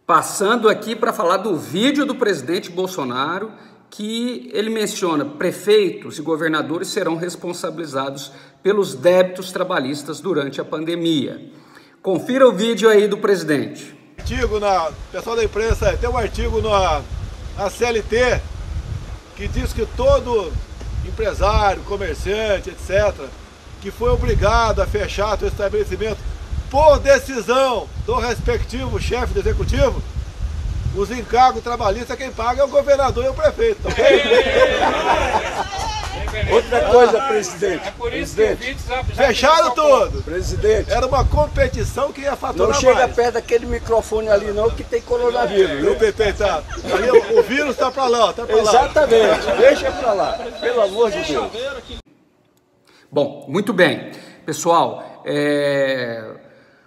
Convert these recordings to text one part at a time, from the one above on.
Passando aqui para falar do vídeo do presidente Bolsonaro, que ele menciona prefeitos e governadores serão responsabilizados pelos débitos trabalhistas durante a pandemia. Confira o vídeo aí do presidente. Pessoal da imprensa, tem um artigo na CLT que diz que todo empresário, comerciante, etc., que foi obrigado a fechar seu estabelecimento por decisão do respectivo chefe do executivo, os encargos trabalhistas quem paga é o governador e o prefeito. Tá okay? Outra coisa, presidente. É por isso que o vídeo já fecharam tudo. Presidente. Era uma competição que ia faturar mais. Não chega perto daquele microfone ali não, que tem coronavírus. Viu, Pepe? Tá. Ali, o vírus tá pra lá, tá pra lá. Exatamente. Deixa pra lá. Pelo amor de Deus. Bom, muito bem. Pessoal,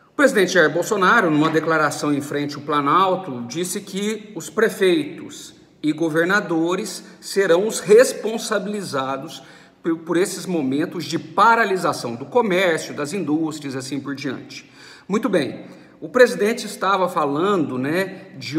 o presidente Jair Bolsonaro, numa declaração em frente ao Planalto, disse que os prefeitos e governadores serão os responsabilizados por esses momentos de paralisação do comércio, das indústrias, assim por diante. Muito bem, o presidente estava falando, de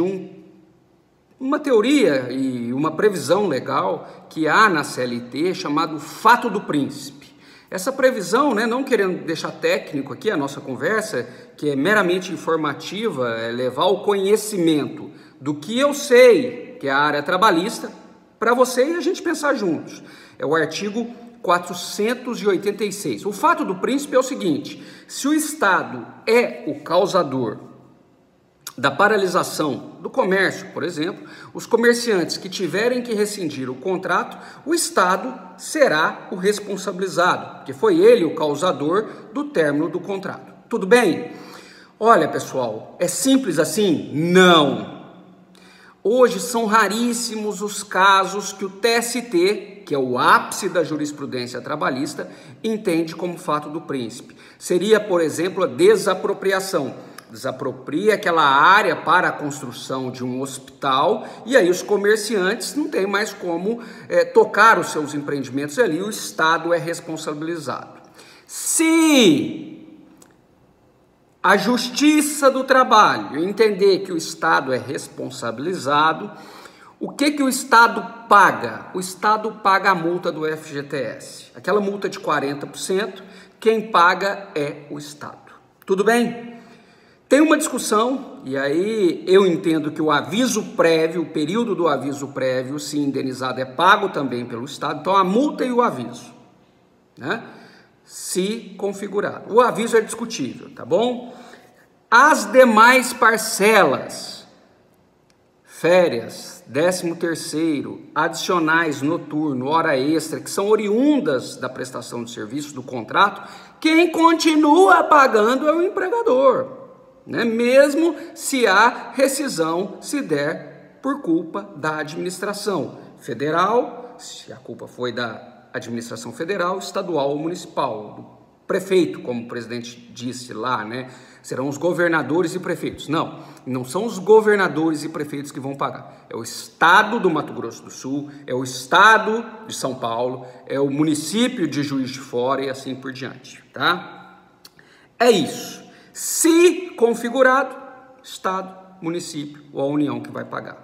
uma teoria e uma previsão legal que há na CLT chamado fato do príncipe. Essa previsão, não querendo deixar técnico aqui a nossa conversa, que é meramente informativa, é levar o conhecimento do que eu sei, que é a área trabalhista, para você e a gente pensar juntos. É o artigo 486. O fato do príncipe é o seguinte: se o Estado é o causador da paralisação do comércio, por exemplo, os comerciantes que tiverem que rescindir o contrato, o Estado será o responsabilizado, porque foi ele o causador do término do contrato. Tudo bem? Olha, pessoal, é simples assim? Não. Hoje são raríssimos os casos que o TST, que é o ápice da jurisprudência trabalhista, entende como fato do príncipe. Seria, por exemplo, a desapropriação. Desapropria aquela área para a construção de um hospital e aí os comerciantes não têm mais como tocar os seus empreendimentos ali, o Estado é responsabilizado. Se a Justiça do Trabalho entender que o Estado é responsabilizado, o que o Estado paga? O Estado paga a multa do FGTS. Aquela multa de 40%, quem paga é o Estado. Tudo bem? Tem uma discussão, e aí eu entendo que o aviso prévio, o período do aviso prévio, se indenizado, é pago também pelo Estado. Então a multa e o aviso, se configurado. O aviso é discutível, tá bom? As demais parcelas, férias, 13º, adicionais noturno, hora extra, que são oriundas da prestação de serviço do contrato, quem continua pagando é o empregador. Mesmo se a rescisão se der por culpa da administração federal, se a culpa foi da administração federal, estadual ou municipal, do prefeito, como o presidente disse lá, serão os governadores e prefeitos. Não são os governadores e prefeitos que vão pagar, é o estado do Mato Grosso do Sul, é o estado de São Paulo, é o município de Juiz de Fora e assim por diante, tá? É isso. Se configurado, Estado, município ou a União que vai pagar.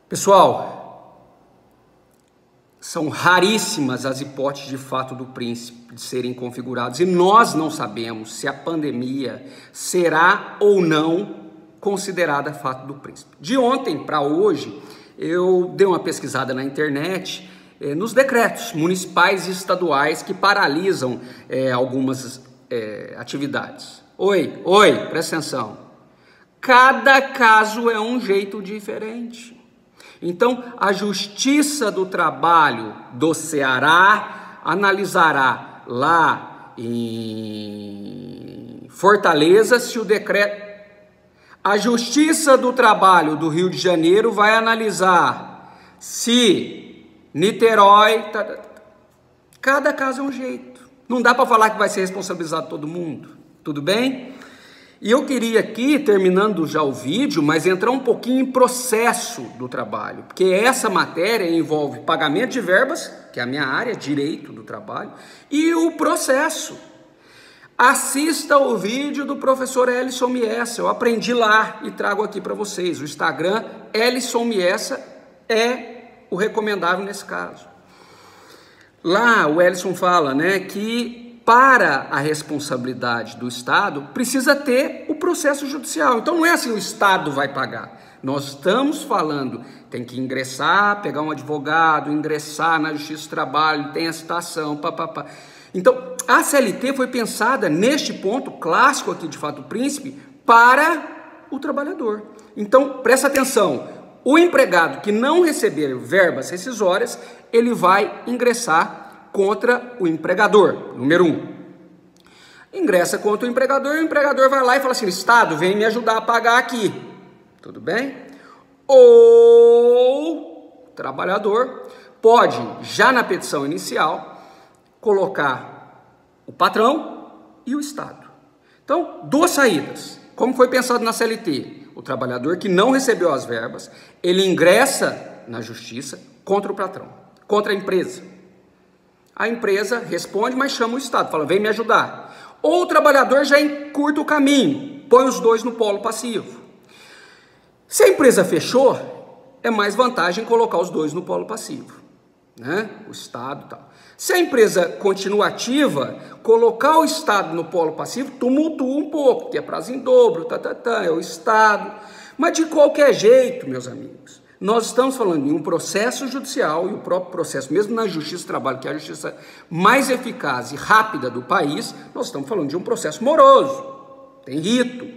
Pessoal, são raríssimas as hipóteses de fato do príncipe de serem configurados e nós não sabemos se a pandemia será ou não considerada fato do príncipe. De ontem para hoje, eu dei uma pesquisada na internet nos decretos municipais e estaduais que paralisam algumas atividades. Oi, presta atenção. Cada caso é um jeito diferente. Então, a Justiça do Trabalho do Ceará analisará lá em Fortaleza se o decreto... A Justiça do Trabalho do Rio de Janeiro vai analisar se Niterói... Cada caso é um jeito. Não dá para falar que vai ser responsabilizado todo mundo, tudo bem? E eu queria aqui, terminando já o vídeo, mas entrar um pouquinho em processo do trabalho, porque essa matéria envolve pagamento de verbas, que é a minha área, direito do trabalho, e o processo. Assista o vídeo do professor Ellison Miessa, eu aprendi lá e trago aqui para vocês. O Instagram Ellison Miessa é o recomendável nesse caso. Lá o Ellison fala, né, que para a responsabilidade do Estado precisa ter o processo judicial. Então não é assim o Estado vai pagar. Nós estamos falando, tem que ingressar, pegar um advogado, ingressar na Justiça do Trabalho, tem a citação, papapá. Então, a CLT foi pensada neste ponto clássico aqui de Fato do Príncipe para o trabalhador. Então, presta atenção, o empregado que não receber verbas rescisórias, ele vai ingressar contra o empregador, número 1. Ingressa contra o empregador vai lá e fala assim, Estado, vem me ajudar a pagar aqui. Tudo bem? Ou o trabalhador pode, já na petição inicial, colocar o patrão e o Estado. Então, 2 saídas. Como foi pensado na CLT? O trabalhador que não recebeu as verbas, ele ingressa na justiça contra o patrão, contra a empresa. A empresa responde, mas chama o Estado, fala, vem me ajudar. Ou o trabalhador já encurta o caminho, põe os dois no polo passivo. Se a empresa fechou, é mais vantagem colocar os dois no polo passivo, né? O Estado e tal. Se a empresa continua ativa, colocar o Estado no polo passivo tumultua um pouco, porque é prazo em dobro, é o Estado. Mas de qualquer jeito, meus amigos, nós estamos falando em um processo judicial e o próprio processo, mesmo na Justiça do Trabalho, que é a justiça mais eficaz e rápida do país, nós estamos falando de um processo moroso, tem rito,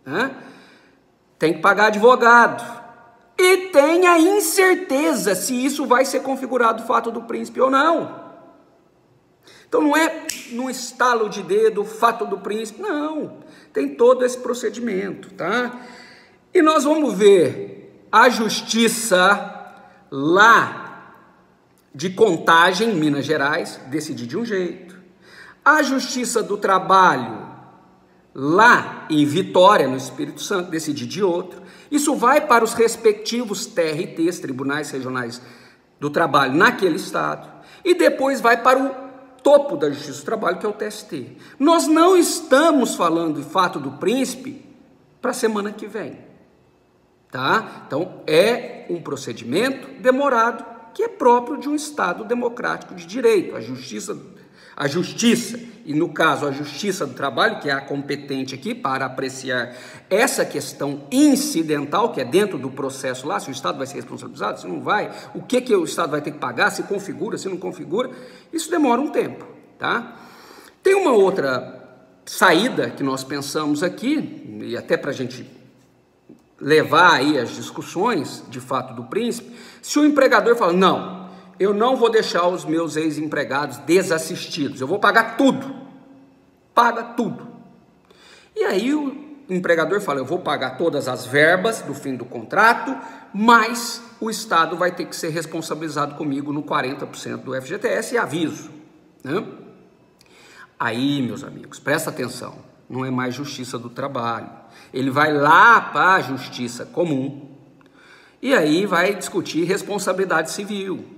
né? Tem que pagar advogado e tem a incerteza se isso vai ser configurado Fato do Príncipe ou não. Então não é num estalo de dedo, Fato do Príncipe, não. Tem todo esse procedimento, tá? E nós vamos ver a justiça lá de Contagem, Minas Gerais, decidir de um jeito. A Justiça do Trabalho lá em Vitória, no Espírito Santo, decidir de outro. Isso vai para os respectivos TRTs, Tribunais Regionais do Trabalho, naquele estado. E depois vai para o topo da Justiça do Trabalho, que é o TST. Nós não estamos falando de Fato do Príncipe para a semana que vem, tá? Então, é um procedimento demorado que é próprio de um Estado democrático de direito. A justiça, e no caso a Justiça do Trabalho, que é a competente aqui para apreciar essa questão incidental, que é dentro do processo lá, se o Estado vai ser responsabilizado, se não vai, o que o Estado vai ter que pagar, se configura, se não configura, isso demora um tempo, tá? Tem uma outra saída que nós pensamos aqui, e até para a gente levar aí as discussões de Fato do Príncipe, se o empregador fala, não, eu não vou deixar os meus ex-empregados desassistidos, eu vou pagar tudo, paga tudo. E aí o empregador fala, eu vou pagar todas as verbas do fim do contrato, mas o Estado vai ter que ser responsabilizado comigo no 40% do FGTS e aviso, né? Aí, meus amigos, presta atenção, não é mais Justiça do Trabalho, ele vai lá para a Justiça Comum e aí vai discutir responsabilidade civil.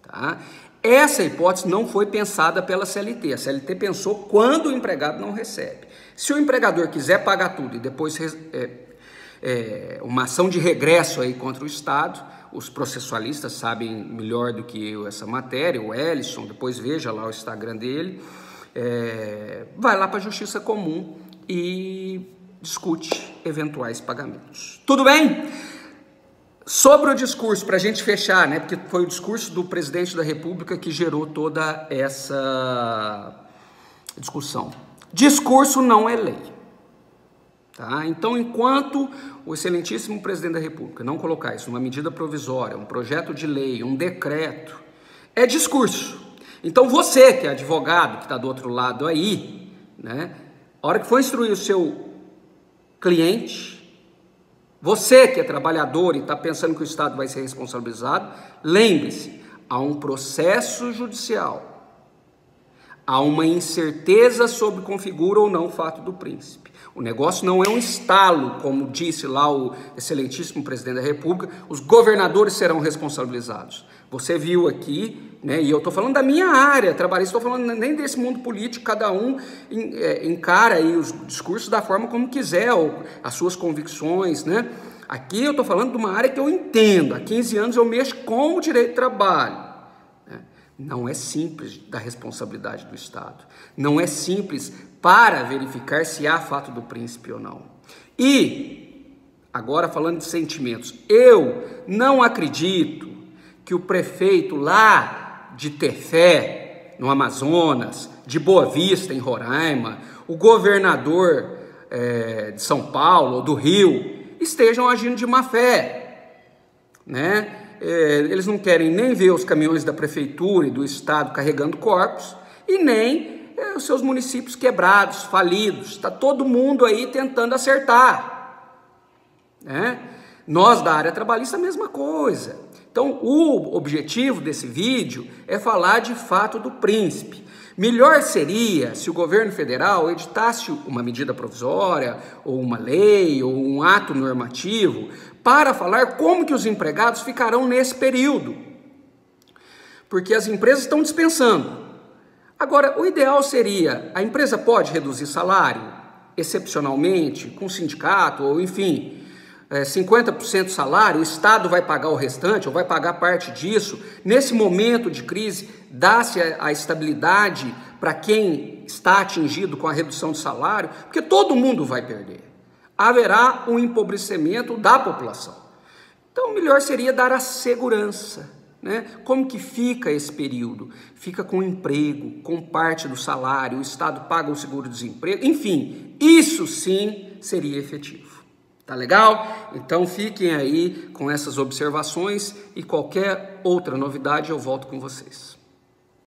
Tá? Essa hipótese não foi pensada pela CLT. A CLT pensou quando o empregado não recebe. Se o empregador quiser pagar tudo e depois uma ação de regresso aí contra o Estado, os processualistas sabem melhor do que eu essa matéria, o Ellison, depois veja lá o Instagram dele, vai lá para a Justiça Comum e discute eventuais pagamentos. Tudo bem? Sobre o discurso, para a gente fechar, né, porque foi o discurso do presidente da República que gerou toda essa discussão. Discurso não é lei. Tá? Então, enquanto o excelentíssimo presidente da República não colocar isso numa medida provisória, um projeto de lei, um decreto, é discurso. Então, você que é advogado, que está do outro lado aí, né, a hora que for instruir o seu cliente, você que é trabalhador e está pensando que o Estado vai ser responsabilizado, lembre-se, há um processo judicial, há uma incerteza sobre configura ou não o Fato do Príncipe. O negócio não é um estalo, como disse lá o excelentíssimo presidente da República, os governadores serão responsabilizados. Você viu aqui, né, e eu estou falando da minha área trabalhista, estou falando nem desse mundo político, cada um encara aí os discursos da forma como quiser, ou as suas convicções, né? Aqui eu estou falando de uma área que eu entendo, há 15 anos eu mexo com o direito do trabalho. Né? Não é simples da responsabilidade do Estado, não é simples para verificar se há fato do príncipe ou não. E, agora falando de sentimentos, eu não acredito que o prefeito lá de Tefé, no Amazonas, de Boa Vista, em Roraima, o governador de São Paulo ou do Rio, estejam agindo de má fé, né? Eles não querem nem ver os caminhões da prefeitura e do estado carregando corpos e nem os seus municípios quebrados, falidos. Está todo mundo aí tentando acertar, né? Nós da área trabalhista a mesma coisa. Então o objetivo desse vídeo é falar de fato do príncipe. Melhor seria se o governo federal editasse uma medida provisória, ou uma lei, ou um ato normativo, para falar como que os empregados ficarão nesse período. Porque as empresas estão dispensando. Agora, o ideal seria, a empresa pode reduzir salário, excepcionalmente, com sindicato, ou enfim, 50% do salário, o Estado vai pagar o restante, ou vai pagar parte disso. Nesse momento de crise, dá-se a estabilidade para quem está atingido com a redução de salário, porque todo mundo vai perder. Haverá um empobrecimento da população. Então, o melhor seria dar a segurança, né? Como que fica esse período? Fica com emprego, com parte do salário, o Estado paga o seguro-desemprego, enfim, isso sim seria efetivo. Tá legal? Então fiquem aí com essas observações e qualquer outra novidade eu volto com vocês.